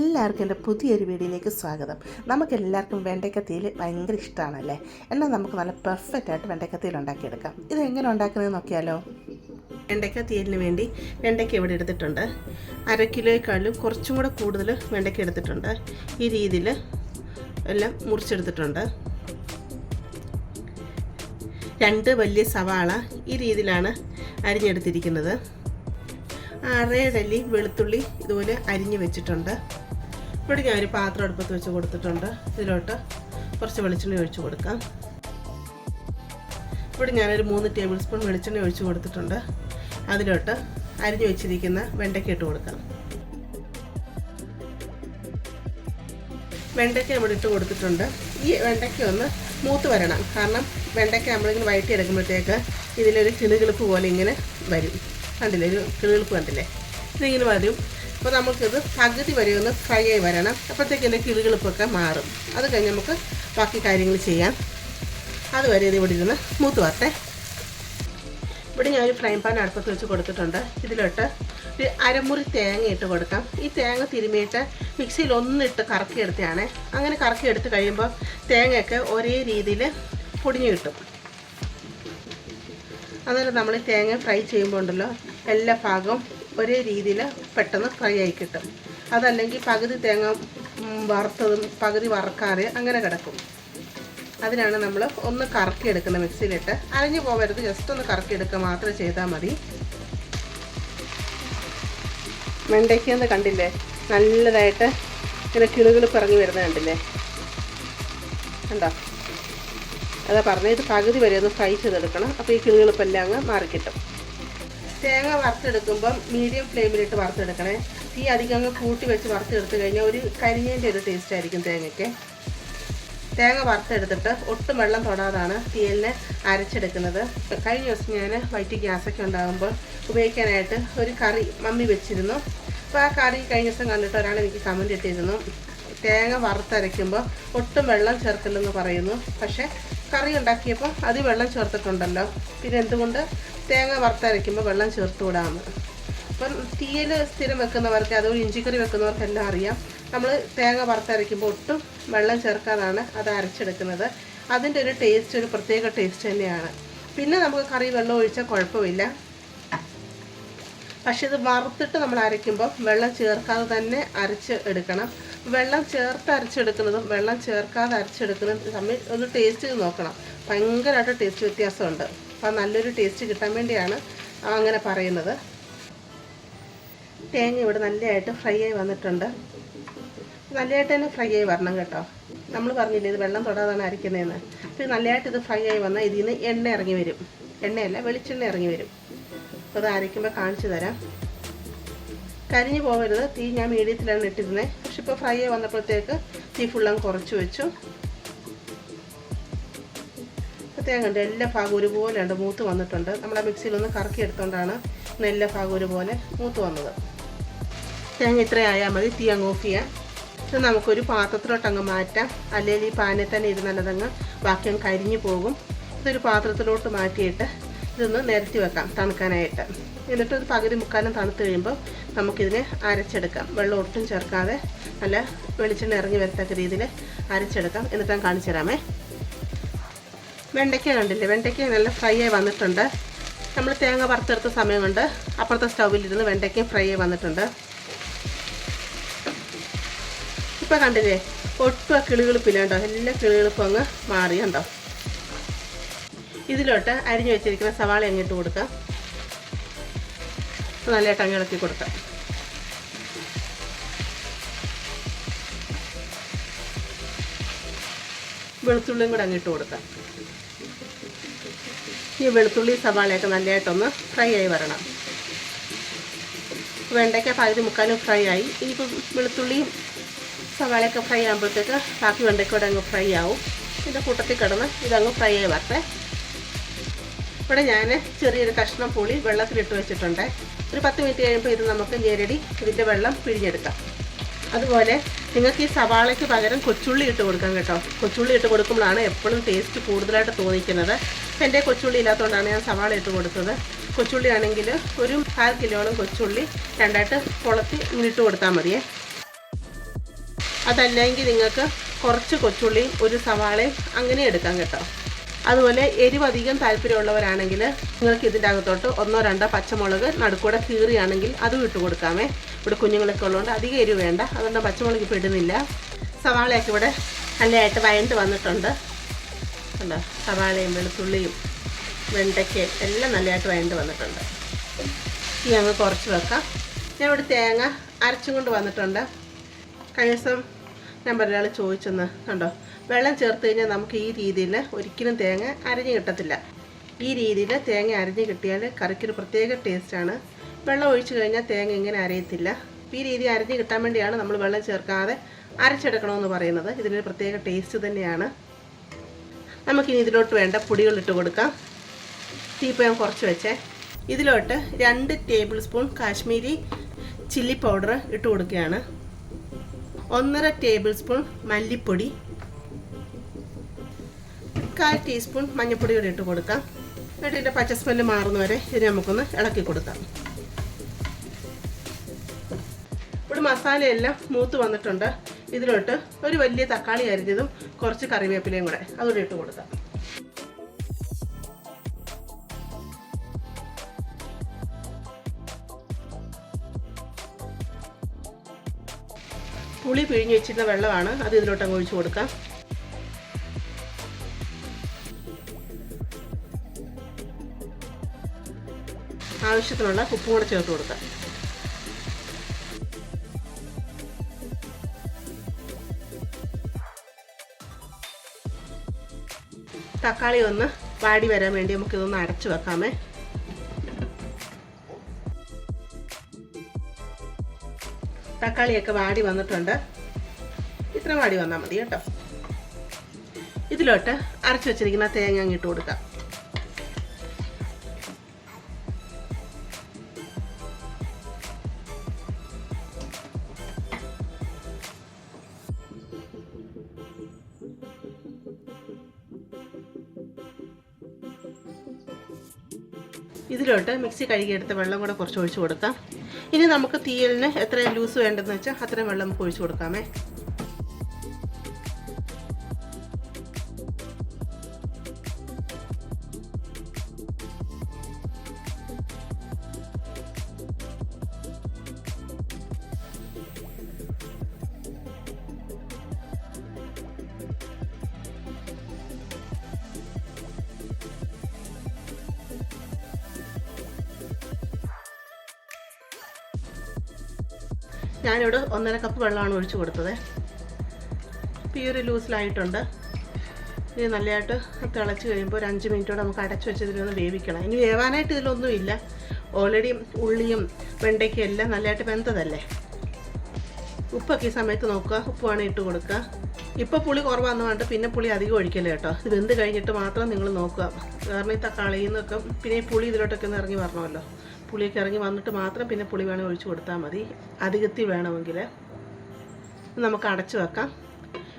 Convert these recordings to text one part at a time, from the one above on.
എല്ലാവർക്കും എൻ്റെ പുതിയൊരു വീഡിയോയിലേക്ക് സ്വാഗതം. നമുക്കെല്ലാവർക്കും വെണ്ടയ്ക്ക തീയൽ ഭയങ്കര ഇഷ്ടമാണല്ലേ. എന്നാൽ നമുക്ക് നല്ല പെർഫെക്റ്റ് ആയിട്ട് വെണ്ടയ്ക്ക തീയൽ ഉണ്ടാക്കിയെടുക്കാം. ഇത് എങ്ങനെ ഉണ്ടാക്കുന്നത് നോക്കിയാലോ. വെണ്ടയ്ക്ക തീയലിന് വേണ്ടി വെണ്ടയ്ക്ക ഇവിടെ എടുത്തിട്ടുണ്ട്. 1/2 കിലോയേക്കാളും കുറച്ചും കൂടെ കൂടുതൽ വെണ്ടയ്ക്ക എടുത്തിട്ടുണ്ട്. ഈ രീതിയിൽ എല്ലാം മുറിച്ചെടുത്തിട്ടുണ്ട്. 2 വലിയ സവാള ഈ രീതിയിലാണ് അരിഞ്ഞെടുത്തിരിക്കുന്നത്. 6-7 അല്ലി വെളുത്തുള്ളി ഇതുപോലെ അരിഞ്ഞ് വെച്ചിട്ടുണ്ട്. ഇവിടെ ഞാനൊരു പാത്രം അടുപ്പത്ത് വെച്ച് കൊടുത്തിട്ടുണ്ട്. ഇതിലോട്ട് കുറച്ച് വെളിച്ചെണ്ണ ഒഴിച്ച് കൊടുക്കാം. ഇവിടെ ഞാനൊരു 3 ടേബിൾ സ്പൂൺ വെളിച്ചെണ്ണ ഒഴിച്ച് കൊടുത്തിട്ടുണ്ട്. അതിലോട്ട് അരിഞ്ഞു വെച്ചിരിക്കുന്ന വെണ്ടയ്ക്ക ഇട്ട് കൊടുക്കാം. വെണ്ടയ്ക്ക ഇവിടെ ഇട്ട് കൊടുത്തിട്ടുണ്ട്. ഈ വെണ്ടയ്ക്ക ഒന്ന് മൂത്ത് വരണം. കാരണം വെണ്ടയ്ക്ക നമ്മളിങ്ങനെ വഴറ്റി എടുക്കുമ്പോഴത്തേക്ക് ഇതിലൊരു കിളുകിളുപ്പ് പോലെ ഇങ്ങനെ വരും. കണ്ടില്ലേ, ഒരു കിളുകിളുപ്പ് കണ്ടില്ലേ, ഇതിങ്ങനെ വരും. അപ്പോൾ നമുക്കിത് പകുതി വരെ ഒന്ന് ഫ്രൈ ആയി വരണം. അപ്പോഴത്തേക്ക് ഇതിൻ്റെ കിളുകിളുപ്പൊക്കെ മാറും. അത് കഴിഞ്ഞ് നമുക്ക് ബാക്കി കാര്യങ്ങൾ ചെയ്യാം. അതുവരെ ഇത് ഇവിടെ ഇരുന്ന് മൂത്ത് വരട്ടെ. ഇവിടെ ഞാനൊരു ഫ്രൈ പാൻ അടുപ്പത്ത് വെച്ച് കൊടുത്തിട്ടുണ്ട്. ഇതിലോട്ട് ഒരു 1/2 മുറി തേങ്ങ ഇട്ട് കൊടുക്കാം. ഈ തേങ്ങ തിരുമിയിട്ട് മിക്സിയിൽ ഒന്നിട്ട് കറക്കിയെടുത്തതാണ്. അങ്ങനെ കറക്കിയെടുത്ത് കഴിയുമ്പോൾ തേങ്ങയൊക്കെ ഒരേ രീതിയിൽ പൊടിഞ്ഞു കിട്ടും. അന്നേരം നമ്മൾ ഈ തേങ്ങ ഫ്രൈ ചെയ്യുമ്പോൾ ഉണ്ടല്ലോ, എല്ലാ ഭാഗവും ഒരേ രീതിയിൽ പെട്ടെന്ന് ഫ്രൈ ആയി കിട്ടും. അതല്ലെങ്കിൽ പകുതി തേങ്ങ വറുത്തതും പകുതി വറക്കാതെ അങ്ങനെ കിടക്കും. അതിനാണ് നമ്മൾ ഒന്ന് കറക്കിയെടുക്കുന്നത്. മിക്സിയിലിട്ട് അരഞ്ഞു പോകരുത്, ജസ്റ്റ് ഒന്ന് കറക്കിയെടുക്കുക മാത്രം ചെയ്താൽ മതി. വെണ്ടയ്ക്കയെന്ന് കണ്ടില്ലേ, നല്ലതായിട്ട് ഇങ്ങനെ കിളുകിളുപ്പ് ഇറങ്ങി വരുന്നത് കണ്ടില്ലേ, കണ്ടോ. അതാ പറഞ്ഞത്, ഇത് പകുതി വരെ ഒന്ന് ഫ്രൈ ചെയ്തെടുക്കണം. അപ്പോൾ ഈ കിളുകിളുപ്പെല്ലാം അങ്ങ് മാറിക്കിട്ടും. തേങ്ങ വറുത്തെടുക്കുമ്പം മീഡിയം ഫ്ലെയിമിലിട്ട് വറുത്തെടുക്കണേ. തീ അധികം അങ്ങ് കൂട്ടി വെച്ച് വറുത്തെടുത്ത് കഴിഞ്ഞാൽ ഒരു കരിഞ്ഞതിൻ്റെ ഒരു ടേസ്റ്റ് ആയിരിക്കും തേങ്ങയ്ക്ക്. തേങ്ങ വറുത്തെടുത്തിട്ട് ഒട്ടും വെള്ളം തൊടാതാണ് തീയലിനെ അരച്ചെടുക്കുന്നത്. കഴിഞ്ഞ ദിവസം ഞാൻ വൈറ്റ് ഗ്യാസൊക്കെ ഉണ്ടാകുമ്പോൾ ഉപയോഗിക്കാനായിട്ട് ഒരു കറി മമ്മി വെച്ചിരുന്നു. അപ്പോൾ ആ കറി കഴിഞ്ഞ ദിവസം കണ്ടിട്ട് ഒരാൾ എനിക്ക് കമൻറ്റ് ഇട്ടിരുന്നു, തേങ്ങ വറുത്തരയ്ക്കുമ്പോൾ ഒട്ടും വെള്ളം ചേർക്കില്ലെന്ന് പറയുന്നു. പക്ഷേ കറി ഉണ്ടാക്കിയപ്പോൾ അത് വെള്ളം ചേർത്തിട്ടുണ്ടല്ലോ, പിന്നെ എന്തുകൊണ്ട് തേങ്ങ വറുത്തരയ്ക്കുമ്പോൾ വെള്ളം ചേർത്തുകൂടാന്ന്. അപ്പം തീയൽ സ്ഥിരം വെക്കുന്നവർക്ക്, അതുപോലെ ഇഞ്ചിക്കറി വെക്കുന്നവർക്കെല്ലാം അറിയാം, നമ്മൾ തേങ്ങ വറുത്തരയ്ക്കുമ്പോൾ ഒട്ടും വെള്ളം ചേർക്കാതാണ് അത് അരച്ചെടുക്കുന്നത്. അതിൻ്റെ ഒരു ടേസ്റ്റ് ഒരു പ്രത്യേക ടേസ്റ്റ് തന്നെയാണ്. പിന്നെ നമുക്ക് കറി വെള്ളം ഒഴിച്ചാൽ കുഴപ്പമില്ല. പക്ഷെ ഇത് വറുത്തിട്ട് നമ്മൾ അരയ്ക്കുമ്പോൾ വെള്ളം ചേർക്കാതെ തന്നെ അരച്ച് എടുക്കണം. വെള്ളം ചേർത്ത് അരച്ചെടുക്കുന്നതും വെള്ളം ചേർക്കാതെ അരച്ചെടുക്കുന്നതും തമ്മിൽ ഒന്ന് ടേസ്റ്റ് നോക്കണം. ഭയങ്കരമായിട്ട് ടേസ്റ്റ് വ്യത്യാസമുണ്ട്. അപ്പോൾ നല്ലൊരു ടേസ്റ്റ് കിട്ടാൻ വേണ്ടിയാണ് അങ്ങനെ പറയുന്നത്. തേങ്ങ ഇവിടെ നല്ലതായിട്ട് ഫ്രൈ ആയി വന്നിട്ടുണ്ട്. നല്ലതായിട്ട് തന്നെ ഫ്രൈ ആയി വരണം കേട്ടോ. നമ്മൾ പറഞ്ഞില്ലേ ഇത് വെള്ളം തൊടാതാണ് അരയ്ക്കുന്നതെന്ന്. അപ്പോൾ നല്ലതായിട്ട് ഇത് ഫ്രൈ ആയി വന്നാൽ ഇതിൽ നിന്ന് എണ്ണ ഇറങ്ങി വരും. എണ്ണയല്ല, വെളിച്ചെണ്ണ ഇറങ്ങി വരും. അപ്പോൾ അത് അരയ്ക്കുമ്പോൾ കാണിച്ചു തരാം. കരിഞ്ഞു പോകരുത്. തീ ഞാൻ മീഡിയത്തിലാണ് ഇട്ടിരുന്നത്. പക്ഷെ ഇപ്പോൾ ഫ്രൈ ആയി വന്നപ്പോഴത്തേക്ക് തീ ഫുള്ളും കുറച്ച് വെച്ചു. തേങ്ങ ഉണ്ട്, എല്ലാ ഭാഗവും ഒരുപോലെ ഉണ്ട്, മൂത്ത് വന്നിട്ടുണ്ട്. നമ്മളെ മിക്സിയിലൊന്ന് കറക്കി എടുത്തുകൊണ്ടാണ് എല്ലാ ഭാഗവും ഒരുപോലെ മൂത്ത് വന്നത്. തേങ്ങ ഇത്രയായാൽ മതി. തീ അങ്ങ് ഓഫ് ചെയ്യാം. ഇത് നമുക്കൊരു പാത്രത്തിലോട്ട് അങ്ങ് മാറ്റാം. അല്ലെങ്കിൽ ഈ പാനിൽ തന്നെ ഇരുന്നല്ലതങ്ങ് ബാക്കി അങ്ങ് കരിഞ്ഞു പോകും. ഇതൊരു പാത്രത്തിലോട്ട് മാറ്റിയിട്ട് ഇതൊന്ന് നിരത്തി വെക്കാം തണുക്കാനായിട്ട്. എന്നിട്ട് ഒരു പകുതി മുക്കാലും തണുത്ത് കഴിയുമ്പോൾ നമുക്കിതിനെ അരച്ചെടുക്കാം. വെള്ളം ഒട്ടും ചേർക്കാതെ നല്ല വെളിച്ചെണ്ണ ഇറങ്ങി വരത്തക്ക രീതിയിൽ അരച്ചെടുക്കാം. എന്നിട്ട് ഞാൻ കാണിച്ചു തരാമേ. വെണ്ടയ്ക്ക കണ്ടില്ലേ, വെണ്ടയ്ക്ക നല്ല ഫ്രൈ ആയി വന്നിട്ടുണ്ട്. നമ്മൾ തേങ്ങ വറുത്തെടുത്ത സമയം കൊണ്ട് അപ്പുറത്തെ സ്റ്റൗവിലിരുന്ന് വെണ്ടയ്ക്കയും ഫ്രൈ ആയി വന്നിട്ടുണ്ട്. ഇപ്പോൾ കണ്ടില്ലേ, ഒട്ടും ആ കിളുകിളുപ്പില്ല കേട്ടോ. എല്ലാ കിളുകിളുപ്പും അങ്ങ് മാറി കണ്ടോ. ഇതിലോട്ട് അരിഞ്ഞു വെച്ചിരിക്കുന്ന സവാള അങ്ങിട്ട് കൊടുക്കാം. നല്ലതായിട്ട് അങ്ങ് ഇളക്കി കൊടുക്കാം. വെളുത്തുള്ളിയും കൂടെ അങ്ങിട്ട് കൊടുക്കാം. ഈ വെളുത്തുള്ളി സവാളയൊക്കെ നല്ലതായിട്ടൊന്ന് ഫ്രൈ ആയി വരണം. വെണ്ടയ്ക്ക പകുതി മുക്കാലും ഫ്രൈ ആയി. ഇനിയിപ്പോൾ വെളുത്തുള്ളിയും സവാളയൊക്കെ ഫ്രൈ ആകുമ്പോഴത്തേക്ക് ബാക്കി വെണ്ടയ്ക്കോടെ അങ്ങ് ഫ്രൈ ആവും. ഇതിൻ്റെ കൂട്ടത്തിൽ കിടന്ന് ഇതങ്ങ് ഫ്രൈ ആയി വരട്ടെ. ഇവിടെ ഞാൻ ചെറിയൊരു കഷ്ണം പുളി വെള്ളത്തിലിട്ട് വെച്ചിട്ടുണ്ട്. ഒരു 10 മിനിറ്റ് കഴിയുമ്പോൾ ഇത് നമുക്ക് ഞെരടി ഇതിൻ്റെ വെള്ളം പിഴിഞ്ഞെടുക്കാം. അതുപോലെ നിങ്ങൾക്ക് ഈ സവാളയ്ക്ക് പകരം കൊച്ചുള്ളി ഇട്ട് കൊടുക്കാം കേട്ടോ. കൊച്ചുള്ളി ഇട്ട് കൊടുക്കുമ്പോഴാണ് എപ്പോഴും ടേസ്റ്റ് കൂടുതലായിട്ട് തോന്നിക്കുന്നത്. അപ്പോൾ എൻ്റെ കൊച്ചുള്ളി ഇല്ലാത്തതുകൊണ്ടാണ് ഞാൻ സവാള ഇട്ട് കൊടുത്തത്. കൊച്ചുള്ളി ആണെങ്കിൽ ഒരു 1/4 കിലോളം കൊച്ചുള്ളി രണ്ടായിട്ട് കുളത്തി ഇട്ട് കൊടുത്താൽ മതിയേ. അതല്ലെങ്കിൽ നിങ്ങൾക്ക് കുറച്ച് കൊച്ചുള്ളിയും ഒരു സവാളയും അങ്ങനെ എടുക്കാം കേട്ടോ. അതുപോലെ എരിവ് അധികം താല്പര്യമുള്ളവരാണെങ്കിൽ നിങ്ങൾക്ക് ഇതിൻ്റെ അകത്തോട്ട് 1-2 പച്ചമുളക് നടുക്കൂടെ കീറിയാണെങ്കിൽ അതും ഇട്ട് കൊടുക്കാമേ. ഇവിടെ കുഞ്ഞുങ്ങളൊക്കെ ഉള്ളതുകൊണ്ട് അധികം എരിവ് വേണ്ട, അതുകൊണ്ട് പച്ചമുളക് ഇപ്പോൾ ഇടുന്നില്ല. സവാളയൊക്കെ ഇവിടെ നല്ലതായിട്ട് വഴണ്ട് വന്നിട്ടുണ്ട്. കണ്ടോ, സവാളയും വെളുത്തുള്ളിയും വെണ്ടയ്ക്കയും എല്ലാം നല്ലതായിട്ട് വഴണ്ട് വന്നിട്ടുണ്ട്. ഈ അങ്ങ് കുറച്ച് വെക്കാം. ഞാൻ ഇവിടെ തേങ്ങ അരച്ചും കൊണ്ട് വന്നിട്ടുണ്ട്. കഴിഞ്ഞ ദിവസം ഞാൻ ഒരാൾ ചോദിച്ചെന്ന് കണ്ടോ, വെള്ളം ചേർത്ത് കഴിഞ്ഞാൽ നമുക്ക് ഈ രീതിയിൽ ഒരിക്കലും തേങ്ങ അരിഞ്ഞ് കിട്ടത്തില്ല. ഈ രീതിയിൽ തേങ്ങ അരിഞ്ഞ് കിട്ടിയാൽ കറിക്കൊരു പ്രത്യേക ടേസ്റ്റാണ്. വെള്ളം ഒഴിച്ച് കഴിഞ്ഞാൽ തേങ്ങ ഇങ്ങനെ അരയത്തില്ല. ഈ രീതി അരിഞ്ഞ് കിട്ടാൻ വേണ്ടിയാണ് നമ്മൾ വെള്ളം ചേർക്കാതെ അരച്ചെടുക്കണമെന്ന് പറയുന്നത്. ഇതിനൊരു പ്രത്യേക ടേസ്റ്റ് തന്നെയാണ്. നമുക്കിനി ഇതിലോട്ട് വേണ്ട പൊടികളിട്ട് കൊടുക്കാം. തീപ്പം ഞാൻ കുറച്ച് വെച്ചേ. ഇതിലോട്ട് 2 table spoon Kashmiri chilli powder ഇട്ട് കൊടുക്കുകയാണ്. 1.5 ടേബിൾ സ്പൂൺ മല്ലിപ്പൊടി, 1/4 ടീസ്പൂൺ മഞ്ഞൾപ്പൊടി കൂടി ഇട്ട് കൊടുക്കാം. എന്നിട്ട് ഇതിൻ്റെ പച്ച സ്മെല്ല് മാറുന്നവരെ ഇത് നമുക്കൊന്ന് ഇളക്കി കൊടുക്കാം. ഇവിടെ മസാലയെല്ലാം മൂത്ത് വന്നിട്ടുണ്ട്. ഇതിലോട്ട് ഒരു വലിയ തക്കാളി അരിഞ്ഞതും കുറച്ച് കറിവേപ്പിലയും കൂടെ അതുകൂടി ഇട്ട് കൊടുക്കാം. പുളി പിഴിഞ്ഞ് വെച്ചിരുന്ന വെള്ളമാണ്, അത് ഇതിലോട്ട് അങ്ങ് ഒഴിച്ച് കൊടുക്കാം. ആവശ്യത്തിനുള്ള ഉപ്പും കൂടെ ചേർത്ത് കൊടുക്കാം. തക്കാളി ഒന്ന് വാടി വരാൻ വേണ്ടി നമുക്കിതൊന്ന് അടച്ചു വെക്കാമേ. തക്കാളിയൊക്കെ വാടി വന്നിട്ടുണ്ട്. ഇത്ര വാടി വന്നാൽ മതി കേട്ടോ. ഇതിലോട്ട് അരച്ചു വെച്ചിരിക്കുന്ന തേങ്ങ അങ്ങിട്ട് കൊടുക്കാം. ഇതിലോട്ട് മിക്സി കഴുകിയെടുത്ത വെള്ളം കൂടെ കുറച്ച് ഒഴിച്ച് കൊടുക്കാം. ഇനി നമുക്ക് തീയലിന് എത്രയും ലൂസ് വേണ്ടതെന്ന് വെച്ചാൽ അത്രയും വെള്ളം നമുക്ക് ഒഴിച്ച് കൊടുക്കാമേ. ഞാനിവിടെ 1.5 കപ്പ് വെള്ളമാണ് ഒഴിച്ച് കൊടുത്തത്. ഇപ്പോൾ ഈ ഒരു ലൂസിലായിട്ടുണ്ട്. ഇത് നല്ലതായിട്ട് തിളച്ച് കഴിയുമ്പോൾ ഒരു 5 മിനിറ്റോടെ നമുക്ക് അടച്ചു വെച്ച് ഇതിലൊന്ന് വേവിക്കണം. ഇനി വേവാനായിട്ട് ഇതിലൊന്നുമില്ല, ഓൾറെഡി ഉള്ളിയും വെണ്ടയ്ക്കും എല്ലാം നല്ലതായിട്ട് വെന്തതല്ലേ. ഉപ്പൊക്കെ ഈ സമയത്ത് നോക്കുക, ഉപ്പാണ് ഇട്ട് കൊടുക്കുക. ഇപ്പോൾ പുളി കുറവാന്ന് പറഞ്ഞിട്ട് പിന്നെ പുളി അധികം ഒഴിക്കല്ലേ കേട്ടോ. ഇത് വെന്ത് കഴിഞ്ഞിട്ട് മാത്രം നിങ്ങൾ നോക്കുക. കാരണം ഈ തക്കാളിയിൽ നിന്നൊക്കെ പിന്നെ ഈ പുളി ഇതിലോട്ടൊക്കെ ഒന്ന് ഇറങ്ങി വരണമല്ലോ. പുളിയൊക്കെ ഇറങ്ങി വന്നിട്ട് മാത്രം പിന്നെ പുളി വേണമെങ്കിൽ ഒഴിച്ച് കൊടുത്താൽ മതി. അധികത്തിൽ വേണമെങ്കിൽ നമുക്ക് അടച്ചു വെക്കാം.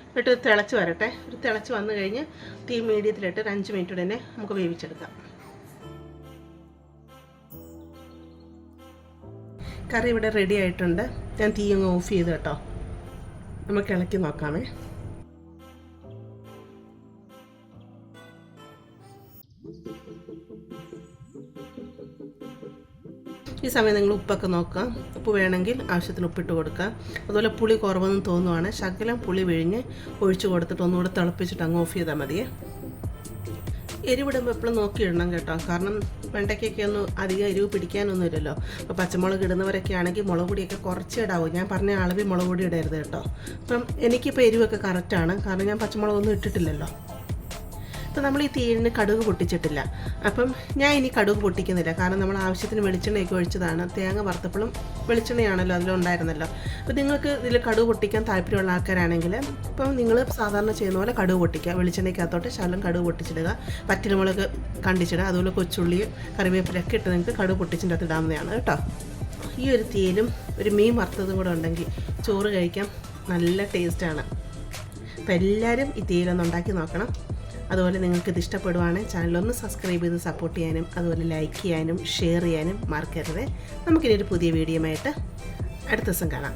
എന്നിട്ട് തിളച്ച് വരട്ടെ. ഒരു തിളച്ച് വന്നു കഴിഞ്ഞ് തീ മീഡിയത്തിലിട്ട് ഒരു 5 മിനിറ്റ് തന്നെ നമുക്ക് വേവിച്ചെടുക്കാം. കറി ഇവിടെ റെഡി ആയിട്ടുണ്ട്. ഞാൻ തീ അങ്ങ് ഓഫ് ചെയ്ത് കേട്ടോ. നമുക്ക് ഇളക്കി നോക്കാമേ. ഈ സമയം നിങ്ങൾ ഉപ്പൊക്കെ നോക്കാം. ഉപ്പ് വേണമെങ്കിൽ ആവശ്യത്തിന് ഉപ്പിട്ട് കൊടുക്കുക. അതുപോലെ പുളി കുറവെന്ന് തോന്നുവാണ് ശകലം പുളി പിഴിഞ്ഞ് ഒഴിച്ച് കൊടുത്തിട്ട് ഒന്നുകൂടെ തിളപ്പിച്ചിട്ട് അങ്ങ് ഓഫ് ചെയ്താൽ മതിയേ. എരിവിടുമ്പോൾ എപ്പോഴും നോക്കിയിടണം കേട്ടോ. കാരണം വെണ്ടയ്ക്കൊക്കെ ഒന്നും അധികം എരിവ് പിടിക്കാനൊന്നും ഇല്ലല്ലോ. അപ്പോൾ പച്ചമുളക് ഇടുന്നവരൊക്കെ ആണെങ്കിൽ മുളക് പൊടിയൊക്കെ കുറച്ച് ഇടാവും. ഞാൻ പറഞ്ഞ അളവിൽ മുളക് പൊടി ഇടരുത് കേട്ടോ. അപ്പം എനിക്കിപ്പോൾ എരിവൊക്കെ കറക്റ്റാണ്, കാരണം ഞാൻ പച്ചമുളകൊന്നും ഇട്ടിട്ടില്ലല്ലോ. ഇപ്പം നമ്മൾ ഈ തീയിന് കടുക് പൊട്ടിച്ചിട്ടില്ല. അപ്പം ഞാൻ ഇനി കടുക് പൊട്ടിക്കുന്നില്ല, കാരണം നമ്മൾ ആവശ്യത്തിന് വെളിച്ചെണ്ണയൊക്കെ ഒഴിച്ചതാണ്. തേങ്ങ വറുത്തപ്പോഴും വെളിച്ചെണ്ണയാണല്ലോ അതിലുണ്ടായിരുന്നല്ലോ. അപ്പോൾ നിങ്ങൾക്ക് ഇതിൽ കടുക് പൊട്ടിക്കാൻ താല്പര്യമുള്ള ആൾക്കാരാണെങ്കിൽ ഇപ്പം നിങ്ങൾ സാധാരണ ചെയ്യുന്ന പോലെ കടുക് പൊട്ടിക്കുക. വെളിച്ചെണ്ണയ്ക്കകത്തോട്ട് ശകലം കടുക് പൊട്ടിച്ചിടുക, പച്ചമുളക് കണ്ടിച്ചിടുക, അതുപോലെ കൊച്ചുള്ളിയും കറിവേപ്പിലൊക്കെ ഇട്ട് നിങ്ങൾക്ക് കടുക് പൊട്ടിച്ചിട്ട് അത് ഇടാവുന്നതാണ് കേട്ടോ. ഈ ഒരു തീയിലും ഒരു മീൻ വറുത്തതും കൂടെ ഉണ്ടെങ്കിൽ ചോറ് കഴിക്കാൻ നല്ല ടേസ്റ്റാണ്. അപ്പോൾ എല്ലാവരും ഈ തീയിലൊന്ന് ഉണ്ടാക്കി നോക്കണം. അതുപോലെ നിങ്ങൾക്കിത് ഇഷ്ടപ്പെടുവാണെങ്കിൽ ചാനലൊന്ന് സബ്സ്ക്രൈബ് ചെയ്ത് സപ്പോർട്ട് ചെയ്യാനും അതുപോലെ ലൈക്ക് ചെയ്യാനും ഷെയർ ചെയ്യാനും മറക്കരുത്. നമുക്കിനി ഒരു പുതിയ വീഡിയോ ആയിട്ട് അടുത്ത ദിവസം കാണാം.